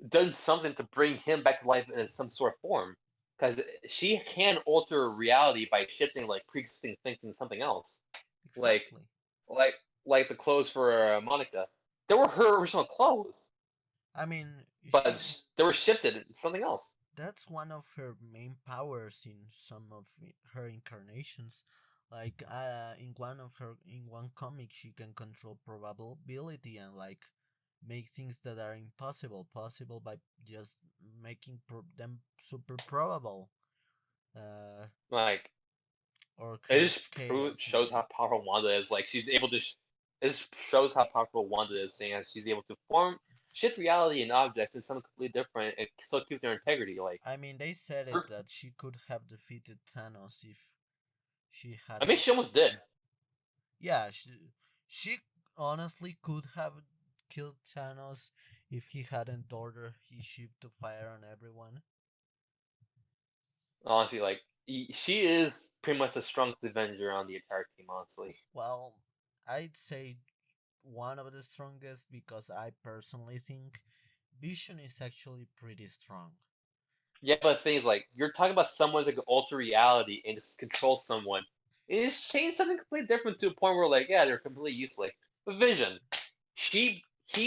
done something to bring him back to life in some sort of form, because she can alter reality by shifting like pre-existing things into something else. Like, exactly. like, like the clothes for Monica. They were her original clothes, I mean, but she they were shifted into something else. that's one of her main powers in some of her incarnations. Like in one comic, she can control probability and like make things that are impossible possible by just making them super probable. Uh, Like, or it create just chaos in shows it. how powerful Wanda is. Like, she's able to. It just shows how powerful Wanda is, saying as she's able to shift reality and objects into something completely different and still keep their integrity. Like, I mean, they said her, it that she could have defeated Thanos if she I mean, hadn't. she almost did. Yeah, she honestly could have killed Thanos if he hadn't ordered his ship to fire on everyone. Honestly, like she is pretty much the strongest Avenger on the entire team. Honestly, Well, I'd say one of the strongest because I personally think Vision is actually pretty strong. yeah, but the thing is, like, you're talking about someone that can alter reality and just control someone. It just changed something completely different to a point where, like, yeah, they're completely useless. But Vision, he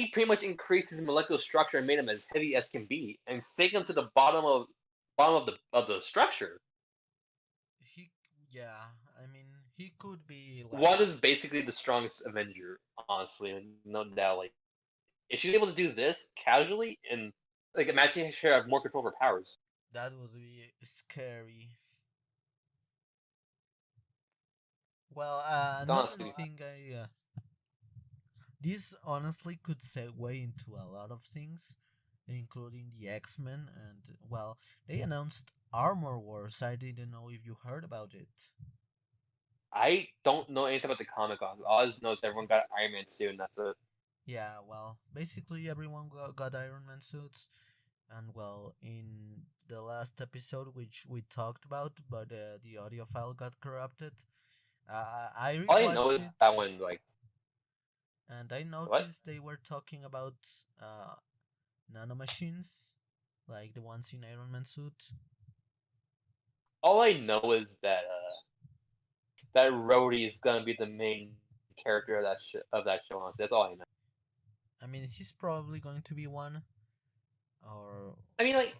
pretty much increased his molecular structure and made him as heavy as can be, and sank him to the bottom of the structure. He, yeah, I mean, he could be like, One is basically the strongest Avenger, honestly, no doubt. Like, if she's able to do this casually, and like imagine she have more control over powers. that would be scary. Well, another Honestly, thing this honestly could segue into a lot of things, including the X-Men, and well, they announced Armor Wars. I didn't know if you heard about it. I don't know anything about the comic. All I just know is everyone got Iron Man suit, and that's it. Yeah, well, basically everyone got Iron Man suits, and well, in the last episode, which we talked about, but the audio file got corrupted. I All I know rewatched is it, that when like and I what? noticed they were talking about uh, nanomachines, like the ones in Iron Man suit. All I know is that Rhodey is gonna be the main character of that show. Honestly, that's all I know. I mean, he's probably going to be one, or I mean, like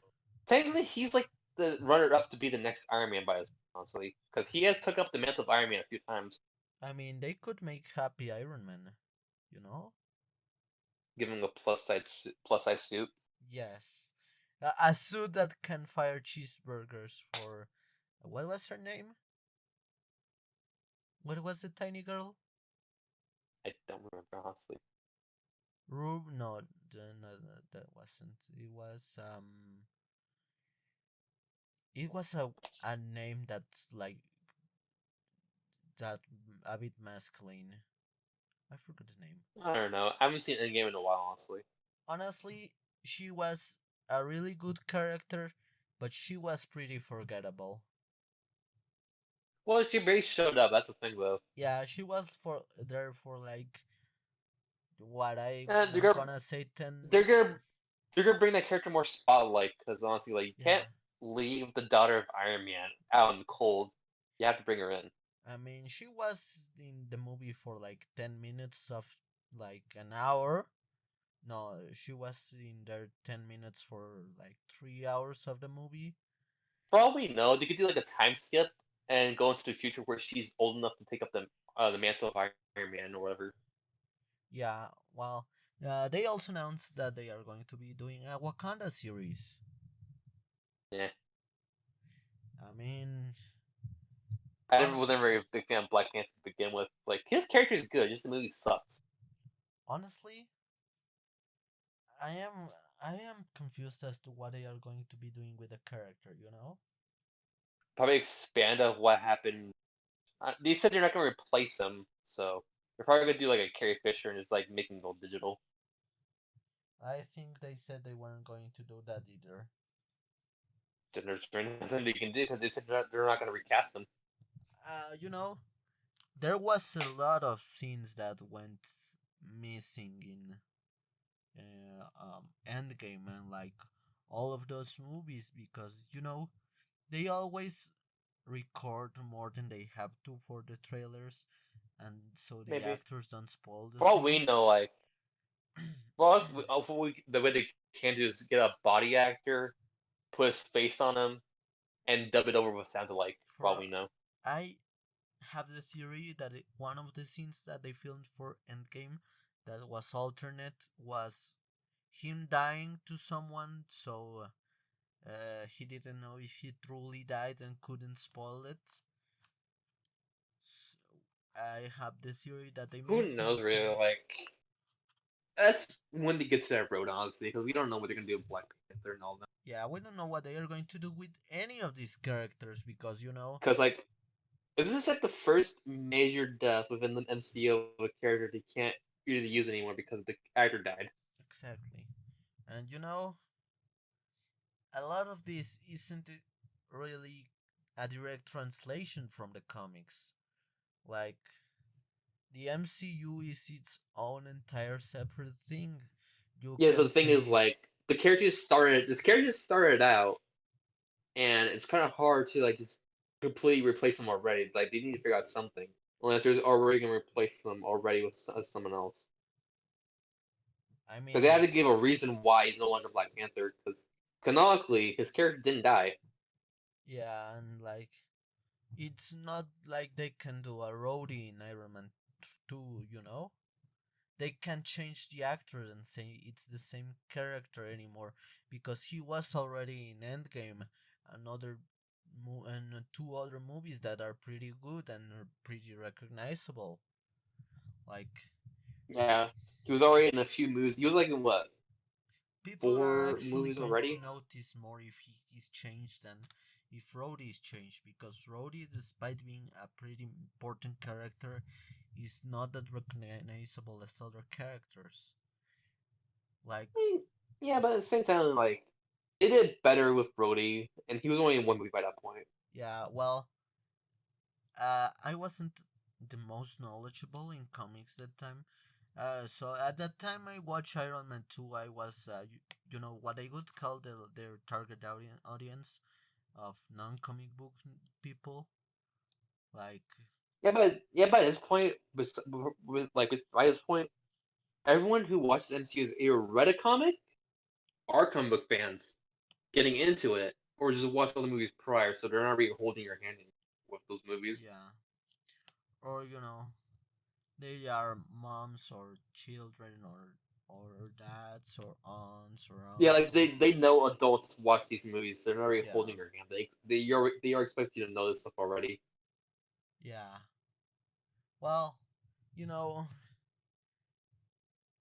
technically, he's like the runner up to be the next Iron Man by his honestly, because he has took up the mantle of Iron Man a few times, I mean, they could make Happy Iron Man, you know? giving him a plus size suit. Yes. A suit that can fire cheeseburgers for. What was her name? What was the tiny girl? I don't remember honestly. Rube? No, no, that wasn't. It was a name that's like that a bit masculine. I forgot the name. I don't know. I haven't seen Endgame in a while, honestly. Honestly, she was a really good character, but she was pretty forgettable. Well, she barely showed up. That's the thing, though. Yeah, she was for there for like what And I'm gonna say 10. they're gonna they're gonna bring that character more spotlight because honestly, like you can't Yeah, leave the daughter of Iron Man out in the cold. You have to bring her in. I mean, she was in the movie for like 10 minutes of like an hour. No, she was in there 10 minutes for like 3 hours of the movie. Probably no. They could do like a time skip and go into the future where she's old enough to take up the mantle of Iron Man or whatever. Yeah, well, they also announced that they are going to be doing a Wakanda series. Yeah, I mean, I on wasn't very big fan of Black Panther to begin with. Like his character is good, just the movie sucks. honestly, I am I am confused as to what they are going to be doing with the character. You know? Probably expand of what happened. They said they're not gonna replace him, so they're probably gonna do like a Carrie Fisher and just like making it all digital. I think they said they weren't going to do that either. Then there's nothing they can do because they said they're not gonna recast him. You know, there was a lot of scenes that went missing in Endgame and like all of those movies because they always record more than they have to for the trailers, and so the Maybe. actors don't spoil the For all we know, things. like the way they can do is get a body actor, put his face on him, and dub it over what it sounded like. For all For we know. I have the theory that one of the scenes that they filmed for Endgame that was alternate was him dying to someone, so he didn't know if he truly died and couldn't spoil it. So I have the theory that they Who made him knows, fall. really? Like that's when they get to that road, honestly, because we don't know what they're gonna do with Black Panther and all that. Yeah, we don't know what they are going to do with any of these characters because Because like, is this like the first major death within the MCU of a character they can't really use anymore because the actor died? exactly, and a lot of this isn't really a direct translation from the comics. Like the MCU is its own entire separate thing. You Yeah. So can the thing is, say like, the characters started. This character started out, and it's kind of hard to like just completely replace them already. Like they need to figure out something, unless there's already gonna replace them already with someone else. I Because they mean, had to give a reason why he's no longer Black Panther. Because canonically, his character didn't die. yeah, and like it's not like they can do a roadie in Iron Man 2, They can't change the actor and say it's the same character anymore because he was already in Endgame, another and two other movies that are pretty good and are pretty recognizable. Like Yeah, he was already in a few movies. He was like in what, people are 4 movies actually going to already? notice more if he is changed than if Rhodey is changed because Rhodey, despite being a pretty important character, is not that recognizable as other characters. Like, I mean, yeah, but at the same time, like they did better with Brody, and he was only in one movie by that point. yeah, well, I wasn't the most knowledgeable in comics that time. So at that time I watched Iron Man 2, I was, what I would call their target audience of non-comic book people. Like, Yeah, by this point, by this point, everyone who watches MCU is either read a comic or comic book fans getting into it, or just watch all the movies prior, so they're not really holding your hand with those movies. yeah. Or, they are moms or children or or dads or aunts or Yeah, like uncles. they know adults watch these movies. They're not really Yeah, holding your hand. They are expecting you to know this stuff already. yeah. Well, you know,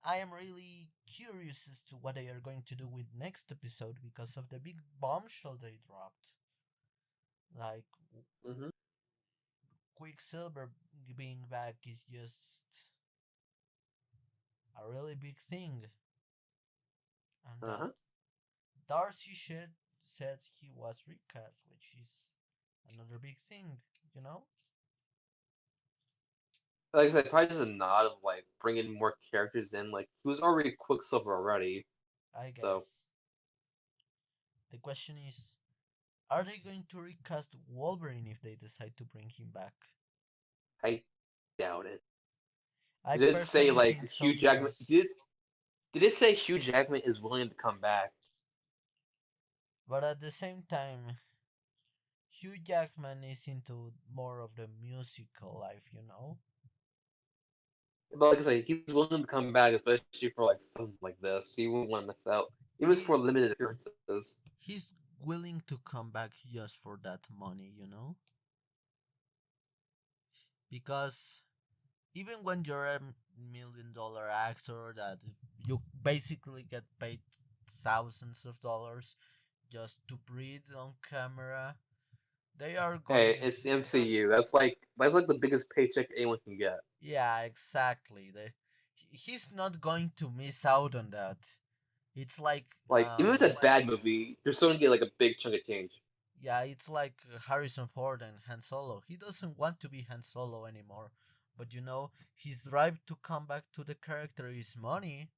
I am really curious as to what they are going to do with next episode because of the big bombshell they dropped. Like Hmm. Quicksilver being back is just a really big thing, and that Uh-huh. Darcy said he was recast, which is another big thing, you know? Like I said, probably just a nod of like bringing more characters in. Like he was already Quicksilver already, I so guess. The question is, are they going to recast Wolverine if they decide to bring him back? I doubt it. I Did it say personally like think so Hugh Jackman? because, Did it say Hugh Jackman is willing to come back? but at the same time, Hugh Jackman is into more of the musical life, you know? But like I say, he's willing to come back, especially for like something like this. He wouldn't want to miss out, even He for limited appearances. he's willing to come back just for that money, you know? Because even when you're a $1 million actor that you basically get paid thousands of dollars just to breathe on camera, they are Hey, going it's to, MCU. That's like the biggest paycheck anyone can get. yeah, exactly. He's not going to miss out on that. It's like Like even if it's a bad movie, you're still gonna get like a big chunk of change. yeah, it's like Harrison Ford and Han Solo. He doesn't want to be Han Solo anymore, but you know, his drive to come back to the character is money.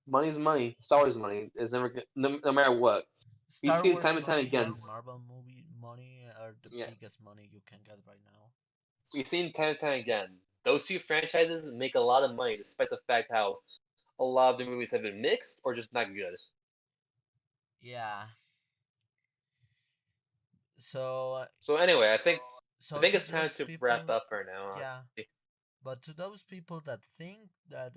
Money's money. Star Wars money is never no matter what. We've Star seen it Wars time and time money again. and Marvel movie money are the Yeah, biggest money you can get right now. we've seen time and time again. Those two franchises make a lot of money, despite the fact how a lot of the movies have been mixed or just not good. Yeah. So So anyway, I so think to it's time those to wrap people, up for now. yeah. Honestly, But to those people that think that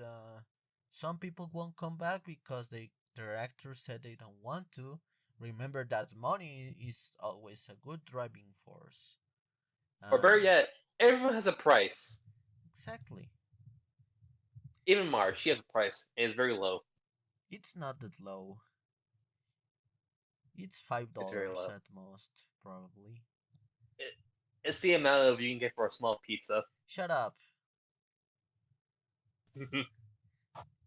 some people won't come back because their actors said they don't want to, remember that money is always a good driving force. or better And yet, everyone has a price. exactly, Even Mars, she has a price, and it's very low. it's not that low. It's five It's very dollars low. at most, probably. It, it's the amount of you can get for a small pizza. Shut up.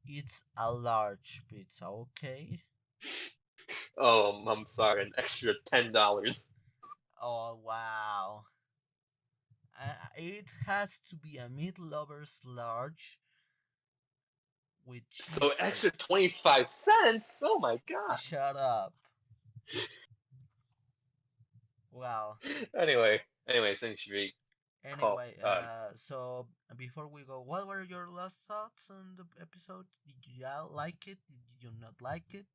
It's a large pizza, okay? Oh, I'm sorry, an extra $10. Oh wow. It has to be a meat lover's large with cheese So extra sticks. 25 cents. Oh my god. Shut up. Well, Anyway, since we call, anyway, so before we go, what were your last thoughts on the episode? Did you like it? Did you not like it?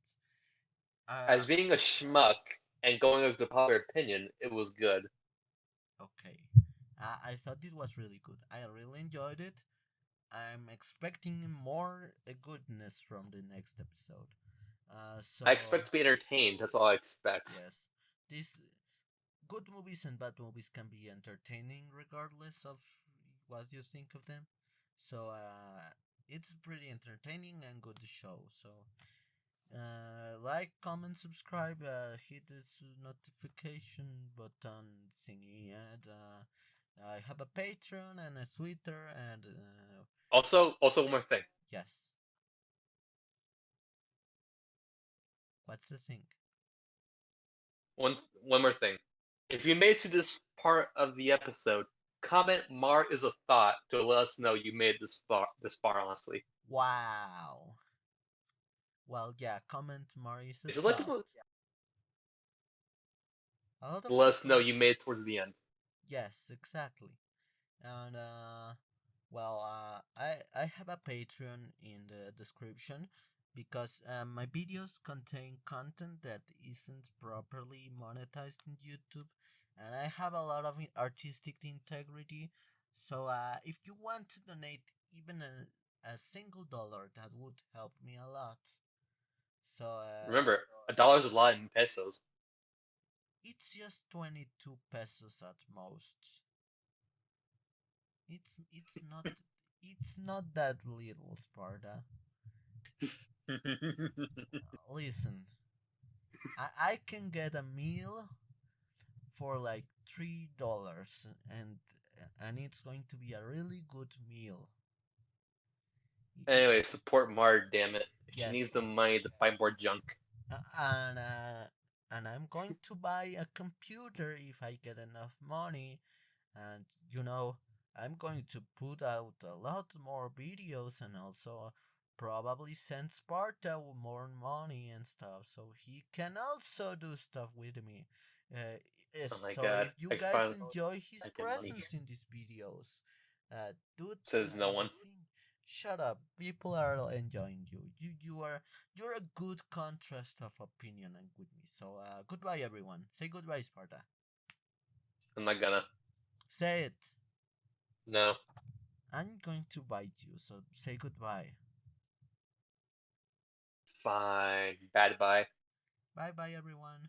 Uh, as being a schmuck and going with the popular opinion, it was good. okay. I thought it was really good. I really enjoyed it. I'm expecting more goodness from the next episode. I expect to be entertained. That's all I expect. Yes, these good movies and bad movies can be entertaining regardless of what you think of them. So it's pretty entertaining and good show. So like, comment, subscribe, hit this notification button thingy, and I have a Patreon and a Twitter, and Also, one more thing. yes, what's the thing? One more thing. If you made it to this part of the episode, comment "Mar is a thought" to let us know you made it this far. This far, honestly. Wow. Well, yeah, comment Marius Is it like thought. to A lot of let us know people. you made it towards the end? Yes, exactly. And well, I have a Patreon in the description because my videos contain content that isn't properly monetized in YouTube, and I have a lot of artistic integrity. So if you want to donate even a single dollar, that would help me a lot. So Remember, $1 is a lot in pesos. it's just 22 pesos at most. It's not that little, Sparta. Listen, I can get a meal for like $3, and it's going to be a really good meal. Anyway, support Mar, damn it. She needs Yes, the money to buy more junk. and I'm going to buy a computer if I get enough money, and I'm going to put out a lot more videos, and also probably send Sparta more money and stuff, so he can also do stuff with me. Oh my So god, if you I guys finally enjoy his get money. presence in these videos, do Says no the one. thing. Shut up! People are enjoying you. You're a good contrast of opinion and with me. So goodbye, everyone. Say goodbye, Sparta. I'm not gonna. Say it. No. I'm going to bite you, so say goodbye. Fine. Bad bye. Bye bye, everyone.